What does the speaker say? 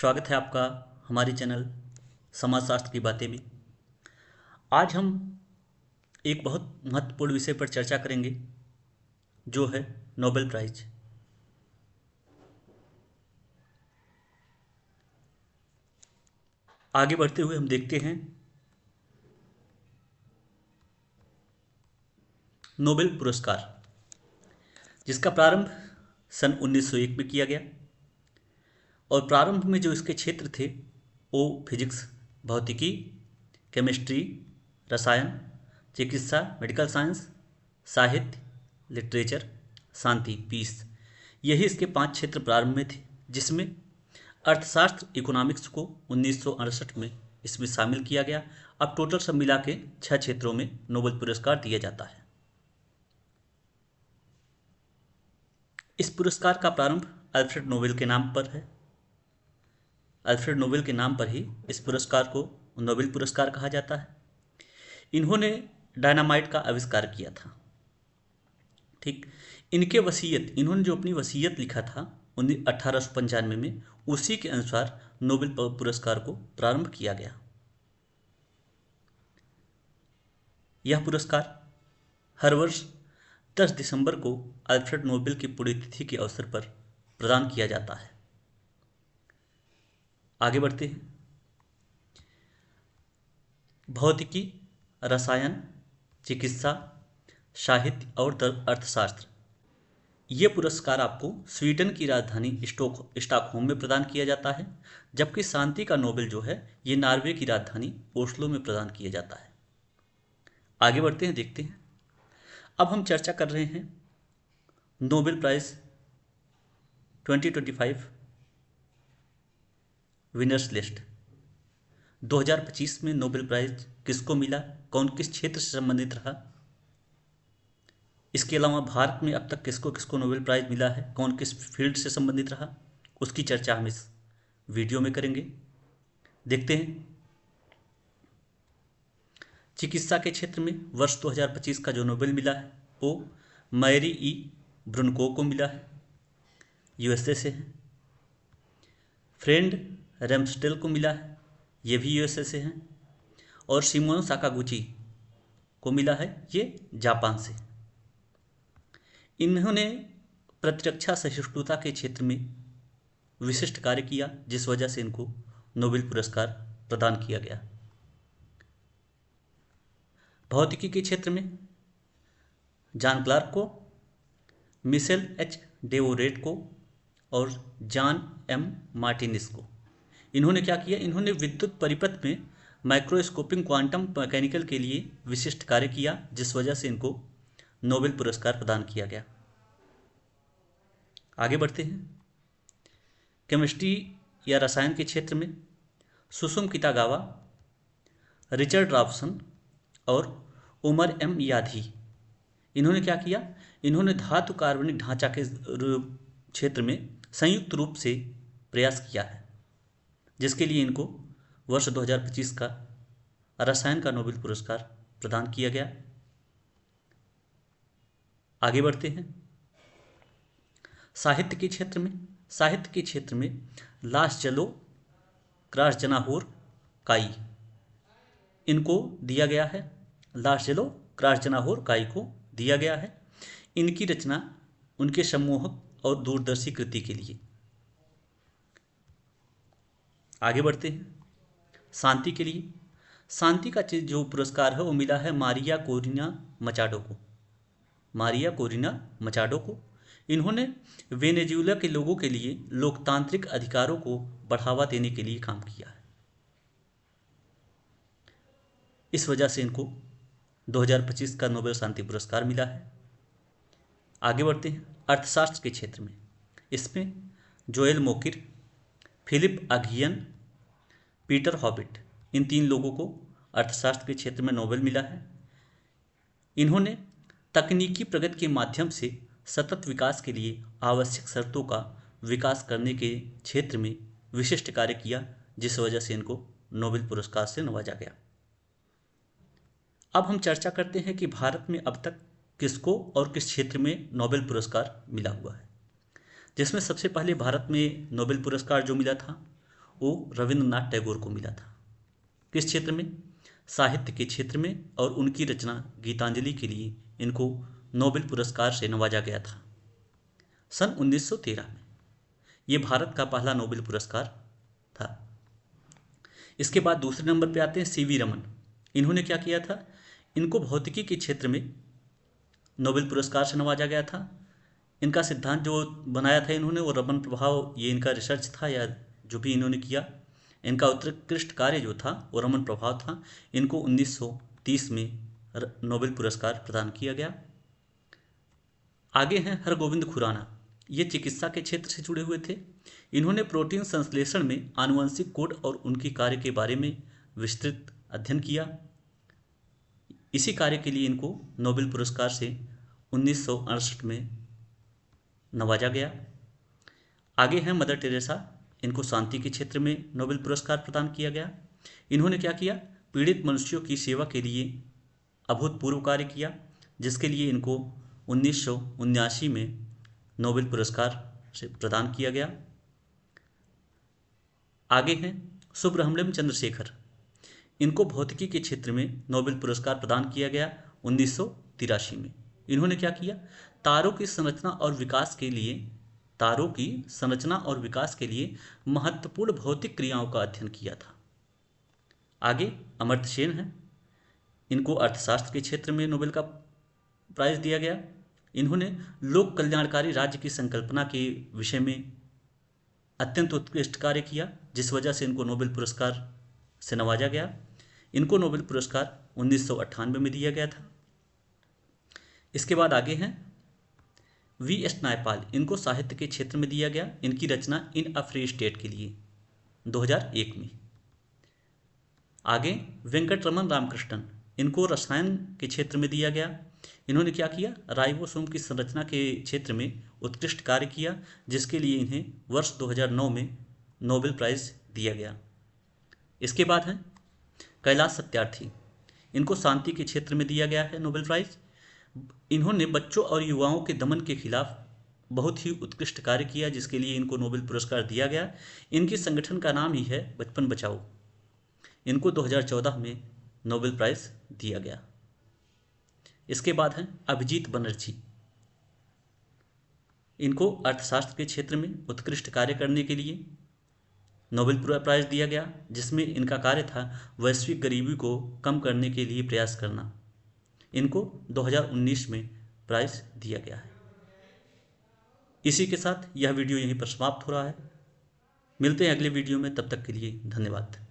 स्वागत है आपका हमारी चैनल समाजशास्त्र की बातें में। आज हम एक बहुत महत्वपूर्ण विषय पर चर्चा करेंगे जो है नोबेल प्राइज। आगे बढ़ते हुए हम देखते हैं नोबेल पुरस्कार, जिसका प्रारंभ सन 1901 में किया गया और प्रारंभ में जो इसके क्षेत्र थे वो फिजिक्स, भौतिकी, केमिस्ट्री, रसायन, चिकित्सा, मेडिकल साइंस, साहित्य, लिटरेचर, शांति, पीस, यही इसके 5 क्षेत्र प्रारंभ में थे, जिसमें अर्थशास्त्र इकोनॉमिक्स को 1968 में इसमें शामिल किया गया। अब टोटल सब मिला के 6 क्षेत्रों में नोबेल पुरस्कार दिया जाता है। इस पुरस्कार का प्रारंभ अल्फ्रेड नोबेल के नाम पर है। अल्फ्रेड नोबेल के नाम पर ही इस पुरस्कार को नोबेल पुरस्कार कहा जाता है। इन्होंने डायनामाइट का आविष्कार किया था। ठीक, इनके वसीयत, इन्होंने जो अपनी वसीयत लिखा था 1895 में, उसी के अनुसार नोबेल पुरस्कार को प्रारंभ किया गया। यह पुरस्कार हर वर्ष 10 दिसंबर को अल्फ्रेड नोबेल की पुण्यतिथि के अवसर पर प्रदान किया जाता है। आगे बढ़ते हैं। भौतिकी, रसायन, चिकित्सा, साहित्य और अर्थशास्त्र, ये पुरस्कार आपको स्वीडन की राजधानी स्टॉकहोम में प्रदान किया जाता है, जबकि शांति का नोबेल जो है ये नॉर्वे की राजधानी ओस्लो में प्रदान किया जाता है। आगे बढ़ते हैं, देखते हैं। अब हम चर्चा कर रहे हैं नोबेल प्राइज 2025 विनर्स लिस्ट। 2025 में नोबेल प्राइज किसको मिला, कौन किस क्षेत्र से संबंधित रहा, इसके अलावा भारत में अब तक किसको किसको नोबेल प्राइज मिला है, कौन किस फील्ड से संबंधित रहा, उसकी चर्चा हम इस वीडियो में करेंगे। देखते हैं। चिकित्सा के क्षेत्र में वर्ष 2025 का जो नोबेल मिला है वो मैरी ई ब्रुनको को मिला है, यूएसए से है। फ्रेंड रेम्सटेल को मिला है, ये भी यूएसए से हैं। और शिमोनो साकागुची को मिला है, ये जापान से। इन्होंने प्रतिरक्षा सहिष्णुता के क्षेत्र में विशिष्ट कार्य किया, जिस वजह से इनको नोबेल पुरस्कार प्रदान किया गया। भौतिकी के क्षेत्र में जॉन क्लार्क को, मिशेल एच डेवोरेट को और जॉन एम मार्टिनिस को। इन्होंने क्या किया, इन्होंने विद्युत परिपथ में माइक्रोस्कोपिक क्वांटम मैकेनिकल के लिए विशिष्ट कार्य किया, जिस वजह से इनको नोबेल पुरस्कार प्रदान किया गया। आगे बढ़ते हैं। केमिस्ट्री या रसायन के क्षेत्र में सुसुम कितागावा, रिचर्ड रॉबसन और उमर एम याधी, इन्होंने क्या किया, इन्होंने धातु कार्बनिक ढांचा के क्षेत्र में संयुक्त रूप से प्रयास किया है, जिसके लिए इनको वर्ष 2025 का रसायन का नोबेल पुरस्कार प्रदान किया गया। आगे बढ़ते हैं। साहित्य के क्षेत्र में लासचेलो क्रासजनाहोर काई, इनको दिया गया है, लासचेलो क्रासजनाहोर काई को दिया गया है, इनकी रचना उनके सम्मोहक और दूरदर्शी कृति के लिए। आगे बढ़ते हैं। शांति के लिए, शांति का जो पुरस्कार है वो मिला है मारिया कोरिना मचाडो को, मारिया कोरिना मचाडो को। इन्होंने वेनेजुएला के लोगों के लिए लोकतांत्रिक अधिकारों को बढ़ावा देने के लिए काम किया है, इस वजह से इनको 2025 का नोबेल शांति पुरस्कार मिला है। आगे बढ़ते हैं। अर्थशास्त्र के क्षेत्र में इसमें Joel Mokyr, Philippe Aghion, Peter Howitt, इन 3 लोगों को अर्थशास्त्र के क्षेत्र में नोबेल मिला है। इन्होंने तकनीकी प्रगति के माध्यम से सतत विकास के लिए आवश्यक शर्तों का विकास करने के क्षेत्र में विशिष्ट कार्य किया, जिस वजह से इनको नोबेल पुरस्कार से नवाजा गया। अब हम चर्चा करते हैं कि भारत में अब तक किसको और किस क्षेत्र में नोबेल पुरस्कार मिला हुआ है। जिसमें सबसे पहले भारत में नोबेल पुरस्कार जो मिला था वो रविंद्रनाथ टैगोर को मिला था। किस क्षेत्र में? साहित्य के क्षेत्र में, और उनकी रचना गीतांजलि के लिए इनको नोबेल पुरस्कार से नवाजा गया था सन 1913 में। ये भारत का पहला नोबेल पुरस्कार था। इसके बाद दूसरे नंबर पे आते हैं सीवी रमन। इन्होंने क्या किया था? इनको भौतिकी के क्षेत्र में नोबेल पुरस्कार से नवाजा गया था। इनका सिद्धांत जो बनाया था इन्होंने, वो रमन प्रभाव, ये इनका रिसर्च था या जो भी इन्होंने किया, इनका उत्कृष्ट कार्य जो था वो रमन प्रभाव था। इनको 1930 में नोबेल पुरस्कार प्रदान किया गया। आगे हैं हरगोविंद खुराना। ये चिकित्सा के क्षेत्र से जुड़े हुए थे। इन्होंने प्रोटीन संश्लेषण में आनुवंशिक कोड और उनकी कार्य के बारे में विस्तृत अध्ययन किया। इसी कार्य के लिए इनको नोबेल पुरस्कार से 1968 में नवाजा गया। आगे हैं मदर टेरेसा। इनको शांति के क्षेत्र में नोबेल पुरस्कार प्रदान किया गया। इन्होंने क्या किया? पीड़ित मनुष्यों की सेवा के लिए अभूतपूर्व कार्य किया, जिसके लिए इनको 1979 में नोबेल पुरस्कार से प्रदान किया गया। आगे हैं सुब्रमण्यम चंद्रशेखर। इनको भौतिकी के क्षेत्र में नोबेल पुरस्कार प्रदान किया गया 1983 में। इन्होंने क्या किया? तारों की संरचना और विकास के लिए महत्वपूर्ण भौतिक क्रियाओं का अध्ययन किया था। आगे अमर्त्य सेन हैं। इनको अर्थशास्त्र के क्षेत्र में नोबेल का प्राइज दिया गया। इन्होंने लोक कल्याणकारी राज्य की संकल्पना के विषय में अत्यंत उत्कृष्ट कार्य किया, जिस वजह से इनको नोबेल पुरस्कार से नवाजा गया। इनको नोबेल पुरस्कार 1998 में दिया गया था। इसके बाद आगे हैं वी.एस. नायपाल। इनको साहित्य के क्षेत्र में दिया गया। इनकी रचना इन अ फ्री स्टेट के लिए 2001 में। आगे वेंकटरमन रामकृष्णन। इनको रसायन के क्षेत्र में दिया गया। इन्होंने क्या किया? राइबोसोम की संरचना के क्षेत्र में उत्कृष्ट कार्य किया, जिसके लिए इन्हें वर्ष 2009 में नोबेल प्राइज दिया गया। इसके बाद हैं कैलाश सत्यार्थी। इनको शांति के क्षेत्र में दिया गया है नोबेल प्राइज। इन्होंने बच्चों और युवाओं के दमन के खिलाफ बहुत ही उत्कृष्ट कार्य किया, जिसके लिए इनको नोबेल पुरस्कार दिया गया। इनकी संगठन का नाम ही है बचपन बचाओ। इनको 2014 में नोबेल प्राइज दिया गया। इसके बाद हैं अभिजीत बनर्जी। इनको अर्थशास्त्र के क्षेत्र में उत्कृष्ट कार्य करने के लिए नोबेल प्राइज दिया गया, जिसमें इनका कार्य था वैश्विक गरीबी को कम करने के लिए प्रयास करना। इनको 2019 में प्राइज दिया गया है। इसी के साथ यह वीडियो यहीं पर समाप्त हो रहा है। मिलते हैं अगले वीडियो में, तब तक के लिए धन्यवाद।